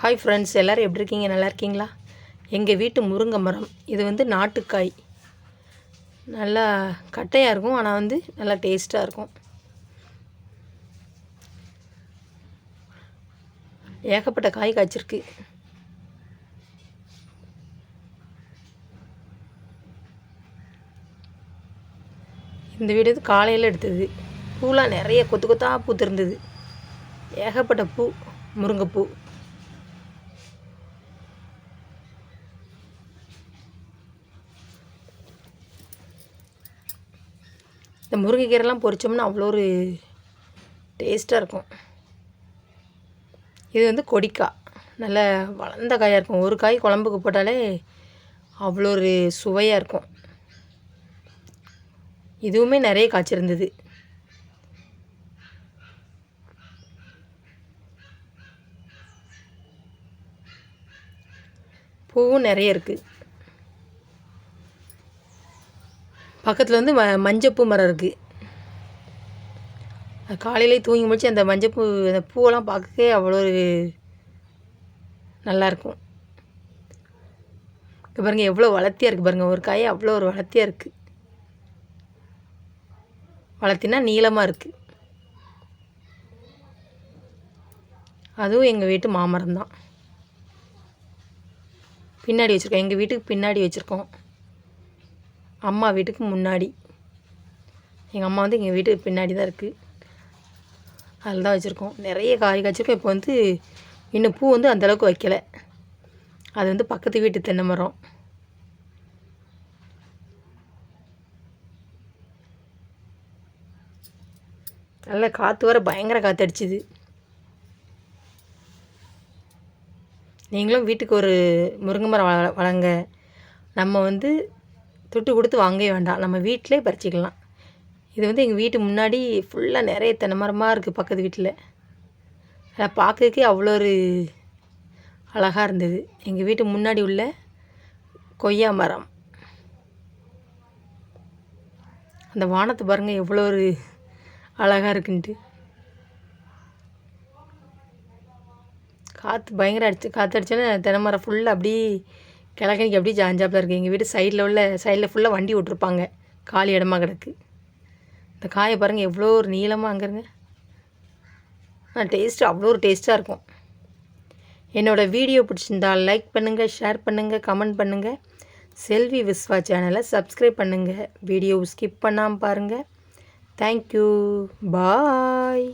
Hi friends, எல்லோரும் எப்படி இருக்கீங்க? நல்லா இருக்கீங்களா? எங்கள் வீட்டு முருங்கை மரம் இது வந்து நாட்டுக்காய். நல்லா கட்டையாக இருக்கும், ஆனால் வந்து நல்லா டேஸ்ட்டாக இருக்கும். ஏகப்பட்ட காய் காய்ச்சிருக்கு. இந்த வீடு வந்து காலையில் எடுத்தது. பூலாம் நிறைய கொத்து கொத்தாக பூத்திருந்தது. ஏகப்பட்ட பூ, முருங்கைப்பூ. இந்த முருங்கைக்கீரைலாம் பொரிச்சோம்னா அவ்வளோ ஒரு டேஸ்ட்டாக இருக்கும். இது வந்து கொடிக்காய், நல்ல வளர்ந்த காயாக இருக்கும். ஒரு காய் குழம்புக்கு போட்டாலே அவ்வளோ ஒரு சுவையாக இருக்கும். இதுவுமே நிறைய காய்ச்சிருந்தது. பூவும் நிறைய இருக்குது. பக்கத்தில் வந்து மஞ்சப்பூ மரம் இருக்குது. காலையிலே தூங்கி முடிச்சு அந்த மஞ்சப்பூ, அந்த பூவெல்லாம் பார்க்கவே அவ்வளோ ஒரு நல்லாயிருக்கும். இப்போ பாருங்கள் எவ்வளோ வளர்த்தியாக இருக்குது பாருங்கள். ஒரு காய் அவ்வளோ ஒரு வளர்த்தியாக இருக்குது. வளர்த்தினா நீளமாக இருக்குது. அதுவும் எங்கள் வீட்டு மாமரம் தான். பின்னாடி வச்சுருக்கோம், எங்கள் வீட்டுக்கு பின்னாடி வச்சுருக்கோம். அம்மா வீட்டுக்கு முன்னாடி. எங்கள் அம்மா வந்து எங்கள் வீட்டுக்கு பின்னாடி தான் இருக்குது. அதில் தான் வச்சுருக்கோம். நிறைய காய் காய்ச்சிருக்கோம். இப்போ வந்து இன்னும் பூ வந்து அந்தளவுக்கு வைக்கலை. அது வந்து பக்கத்து வீட்டு தென்னை மரம். நல்லா காற்று வர பயங்கர காற்று அடிச்சுது. நீங்களும் வீட்டுக்கு ஒரு முருங்கை மரம் வளங்க. நம்ம வந்து துட்டு கொடுத்து வாங்கவே வேண்டாம், நம்ம வீட்டிலே பறிச்சிக்கலாம். இது வந்து எங்கள் வீட்டு முன்னாடி ஃபுல்லாக நிறைய தென்னை மரமாக இருக்குது. பக்கத்து வீட்டில் அதை பார்க்கறதுக்கே அவ்வளோ ஒரு அழகாக இருந்தது. எங்கள் வீட்டு முன்னாடி உள்ள கொய்யா மரம். அந்த வானத்தை பாருங்கள் எவ்வளோ ஒரு அழகாக இருக்குன்ட்டு. காற்று பயங்கர காற்று அடிச்சோன்னே தென்னை மரம் ஃபுல்லாக அப்படி கிழக்கணிக்கு அப்படியே ஜாஞ்சாப்பில் இருக்குது. எங்கள் வீட்டு சைடில் ஃபுல்லாக வண்டி விட்ருப்பாங்க, காலி இடமா கிடக்கு. இந்த காயை பாருங்கள் எவ்வளோ ஒரு நீளமாக அங்கேருங்க. டேஸ்ட்டு அவ்வளோ ஒரு டேஸ்ட்டாக இருக்கும். என்னோடய வீடியோ பிடிச்சிருந்தால் லைக் பண்ணுங்கள், ஷேர் பண்ணுங்கள், கமெண்ட் பண்ணுங்கள். செல்வி விஸ்வா சேனலை சப்ஸ்கிரைப் பண்ணுங்கள். வீடியோ ஸ்கிப் பண்ணாமல் பாருங்கள். தேங்க்யூ, பாய்.